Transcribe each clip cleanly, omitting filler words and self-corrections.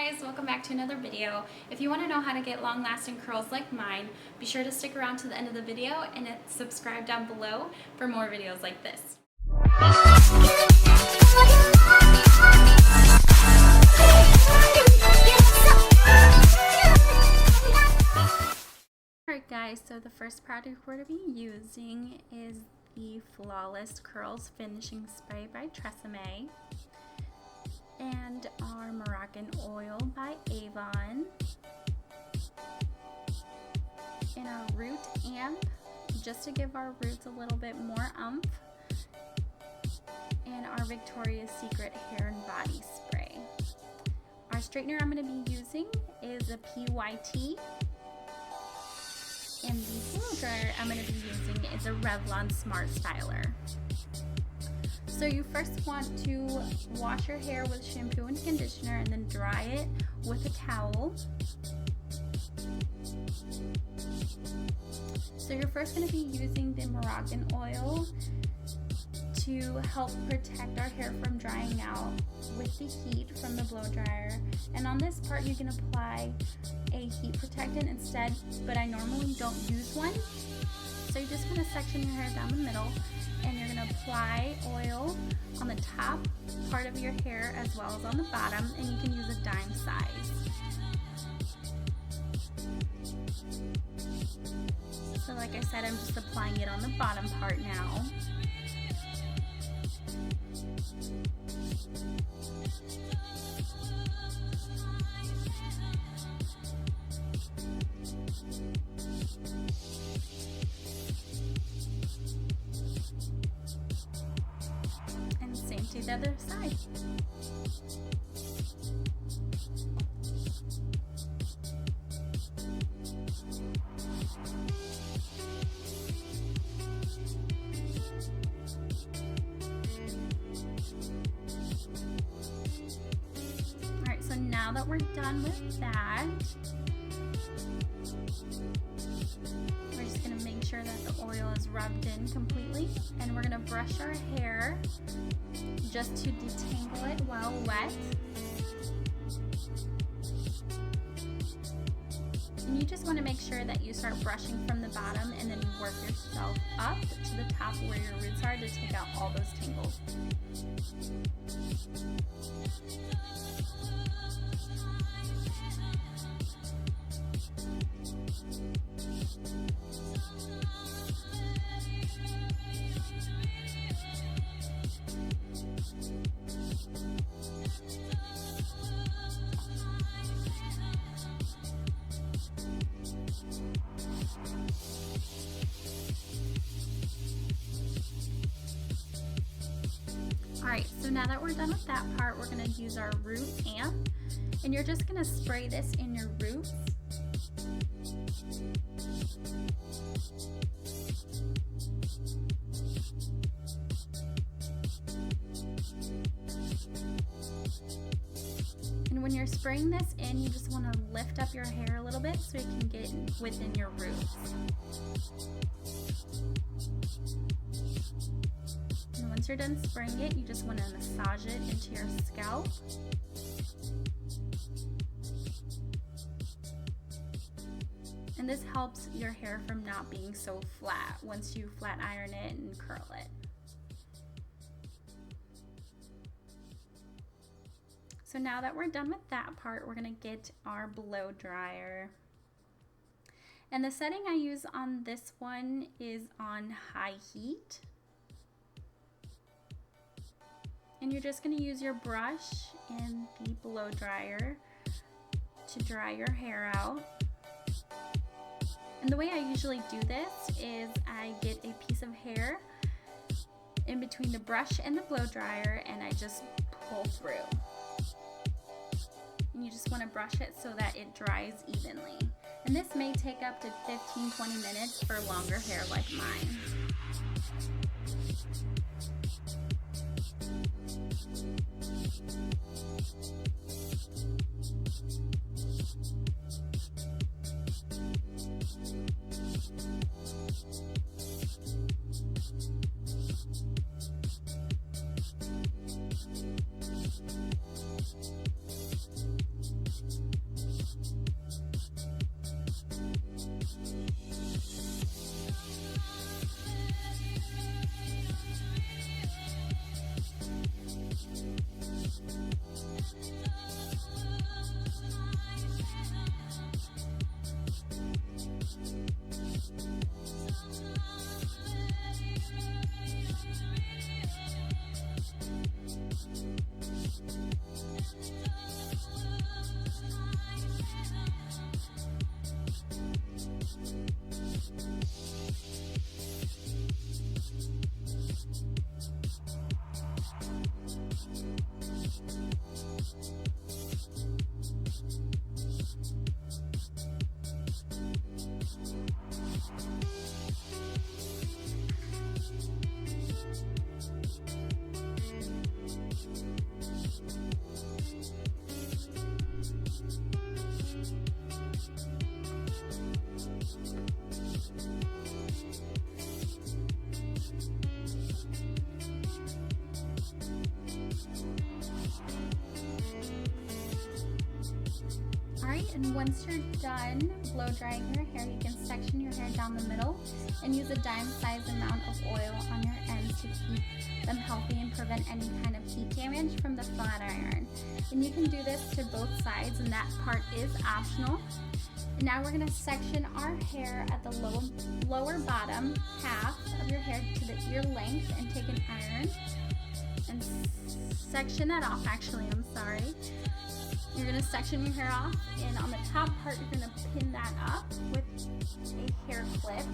guys, welcome back to another video. If you want to know how to get long-lasting curls like mine, be sure to stick around to the end of the video and subscribe down below for more videos like this. Alright guys, so the first product we're going to be using is the Flawless Curls Finishing Spray by Tresemme and our Moroccan Oil by Avon and our Root Amp just to give our roots a little bit more oomph, and our Victoria's Secret Hair and Body Spray. Our straightener I'm going to be using is a PYT, and the blow dryer I'm going to be using is a Revlon Smart Styler. So you first want to wash your hair with shampoo and conditioner and then dry it with a towel. So you're first going to be using the Moroccan oil to help protect our hair from drying out with the heat from the blow dryer. And on this part you can apply a heat protectant instead, but I normally don't use one. So you just want to section your hair down the middle, and you're going to apply oil on the top part of your hair as well as on the bottom, and you can use a dime size. So like I said, I'm just applying it on the bottom part now. To the other side. Alright, so now that we're done with that, we're just going to make sure that the oil is rubbed in completely, and we're going to brush our hair just to detangle it while wet. And you just want to make sure that you start brushing from the bottom and then work yourself up to the top where your roots are to take out all those tangles. Alright, so now that we're done with that part, we're going to use our Root Amp, and you're just going to spray this in your roots. And when you're spraying this in, you just want to lift up your hair a little bit so it can get within your roots. And once you're done spraying it, you just want to massage it into your scalp. And this helps your hair from not being so flat once you flat iron it and curl it. So now that we're done with that part, we're going to get our blow dryer. And the setting I use on this one is on high heat. And you're just going to use your brush and the blow dryer to dry your hair out. And the way I usually do this is I get a piece of hair in between the brush and the blow dryer, and I just pull through. And you just want to brush it so that it dries evenly. And this may take up to 15-20 minutes for longer hair like mine. Alright, and once you're done blow drying your hair, you can section your hair down the middle and use a dime-sized amount of oil on your ends to keep them healthy and prevent any kind of heat damage from the flat iron. And you can do this to both sides, and that part is optional. And now we're going to section our hair at the lower bottom half of your hair to the ear length and take an iron and section that off. Actually, I'm sorry. You're going to section your hair off, and on the top part you're going to pin that up with a hair clip.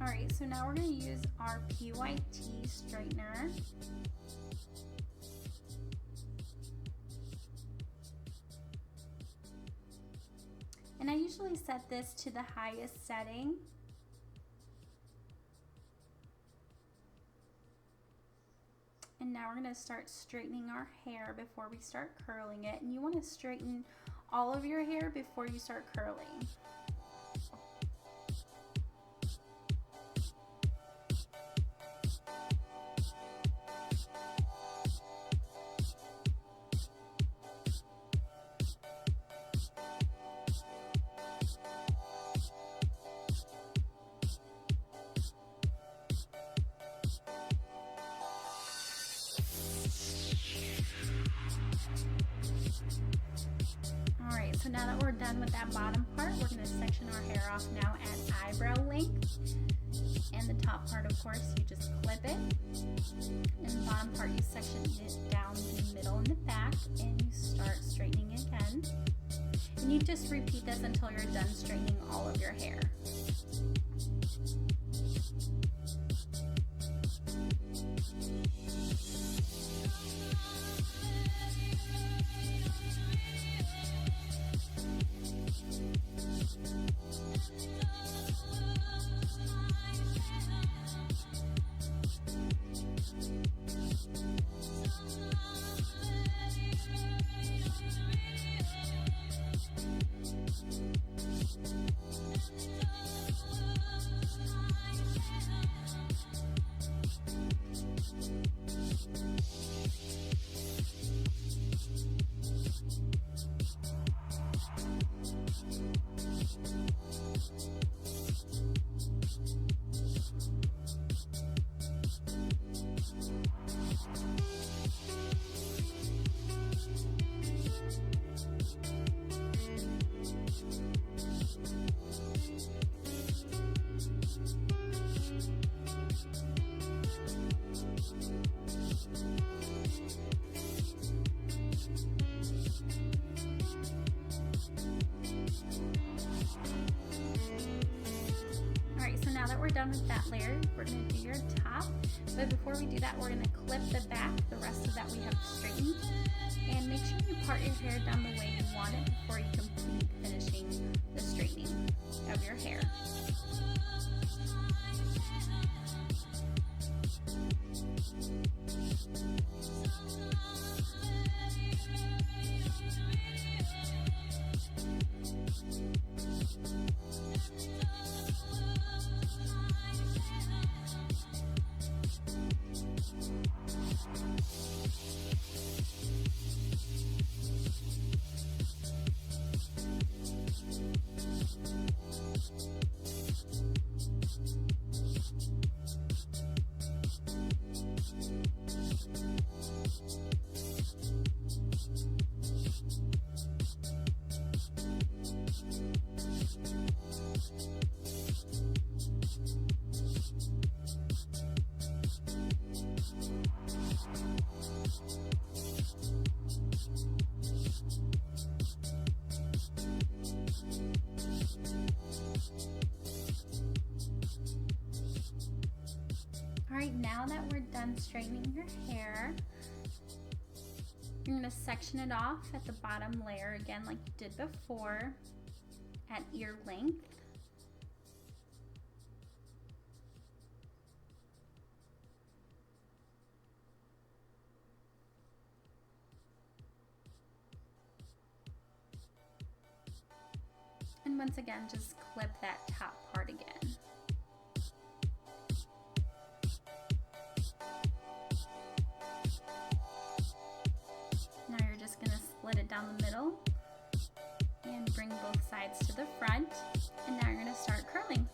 Alright, so now we're going to use our PYT straightener. And I usually set this to the highest setting. And now we're going to start straightening our hair before we start curling it. And you want to straighten all of your hair before you start curling. So now that we're done with that bottom part, we're going to section our hair off now at eyebrow length. And the top part, of course, you just clip it. And the bottom part, you section it down the middle and the back, and you start straightening again. And you just repeat this until you're done straightening all of your hair. Now that we're done with that layer, we're going to do your top. But before we do that, we're going to clip the back, the rest of that we have straightened. And make sure you part your hair down the way you want it before you complete finishing the straightening of your hair. All right, now that we're done straightening your hair, you're gonna section it off at the bottom layer again like you did before at ear length. And once again, just clip that top part again. Now you're just gonna split it down the middle and bring both sides to the front. And now you're gonna start curling.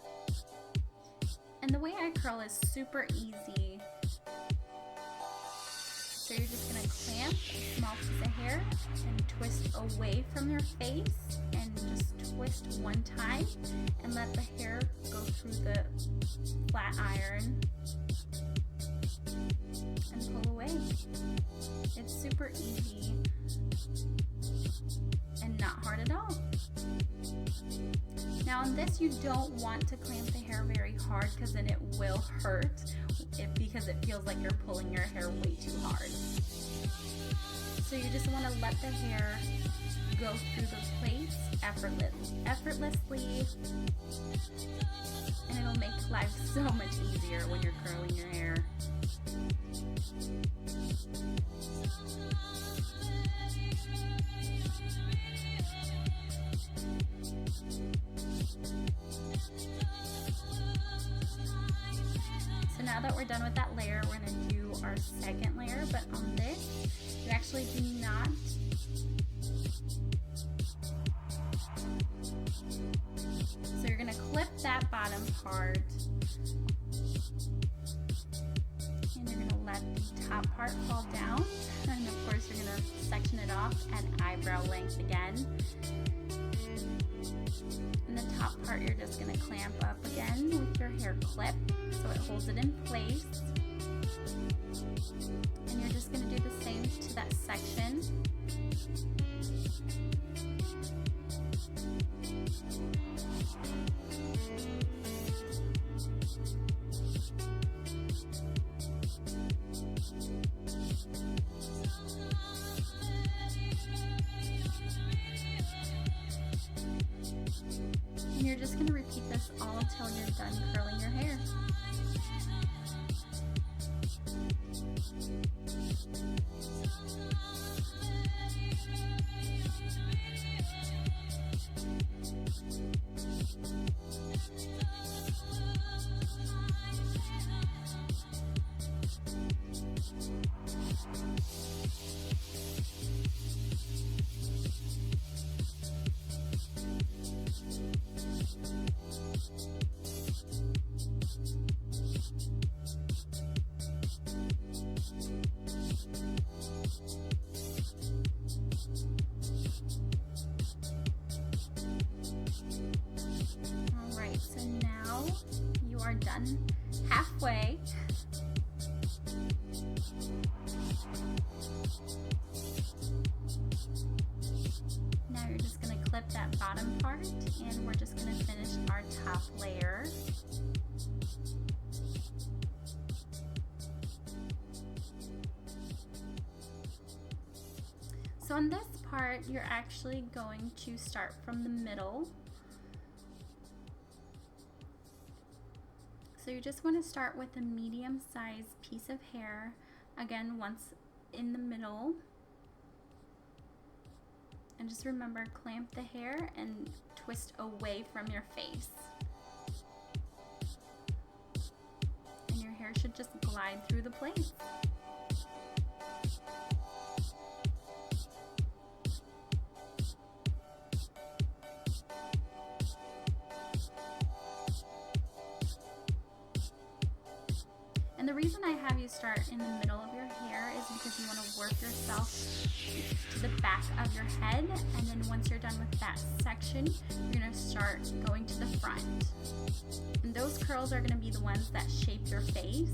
And the way I curl is super easy. So you're just gonna clamp a small piece of hair and twist away from your face and just twist one time and let the hair go through the flat iron and pull away. It's super easy and not hard at all. Now on this, you don't want to clamp the hair very hard because then it will hurt because it feels like you're pulling your hair way too hard. So you just want to let the hair go through the plaits effortlessly, and it'll make life so much easier when you're curling your hair. So now that we're done with that layer, we're going to do our second layer, but on this, you actually do not so you're going to clip that bottom part and you're going to let the top part fall down, and of course you're going to section it off at eyebrow length again. And the top part you're just going to clamp up again with your hair clip so it holds it in place. And you're just going to do the same to that section. And you're just going to repeat this all until you're done curling your hair. Are done halfway. Now you're just going to clip that bottom part and we're just going to finish our top layer. So on this part, you're actually going to start from the middle. So you just want to start with a medium-sized piece of hair, again once in the middle, and just remember, clamp the hair and twist away from your face, and your hair should just glide through the plaits. And the reason I have you start in the middle of your hair is because you want to work yourself to the back of your head, and then once you're done with that section, you're going to start going to the front. And those curls are going to be the ones that shape your face.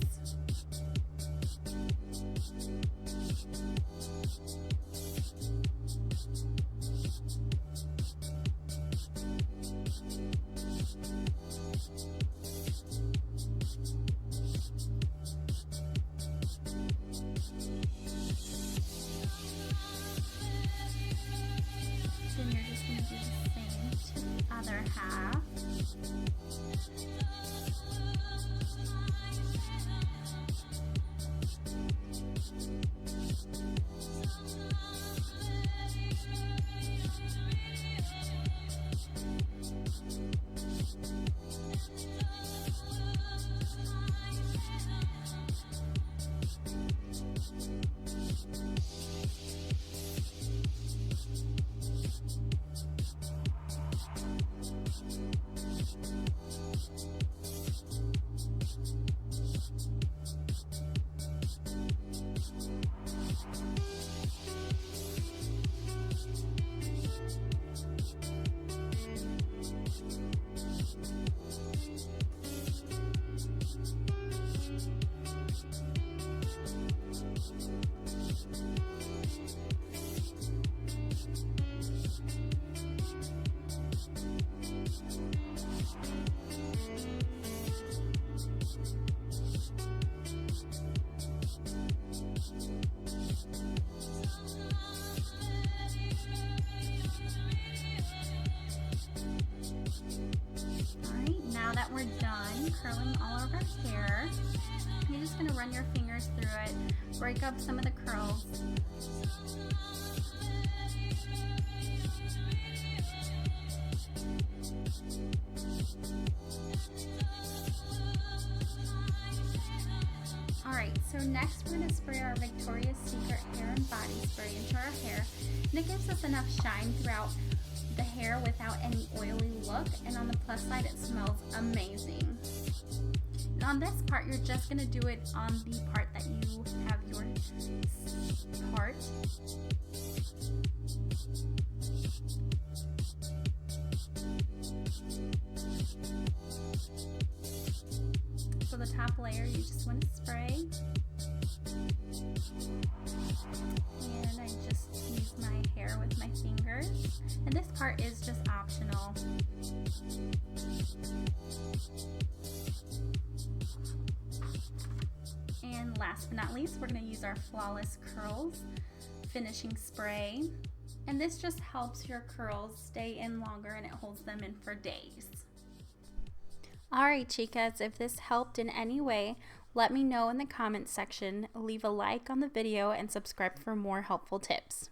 curling all over hair. You're just going to run your fingers through it, break up some of the curls. Alright, so next we're going to spray our Victoria's Secret hair and body spray into our hair. And it gives us enough shine throughout the hair without any oily look, and on the plus side it smells amazing. And on this part you're just going to do it on the part that you have your part. So the top layer you just want to spray. And I just use my hair with my fingers. And this part is just optional. And last but not least, we're going to use our Flawless Curls finishing spray. And this just helps your curls stay in longer and it holds them in for days. Alright chicas, if this helped in any way, let me know in the comments section, leave a like on the video, and subscribe for more helpful tips.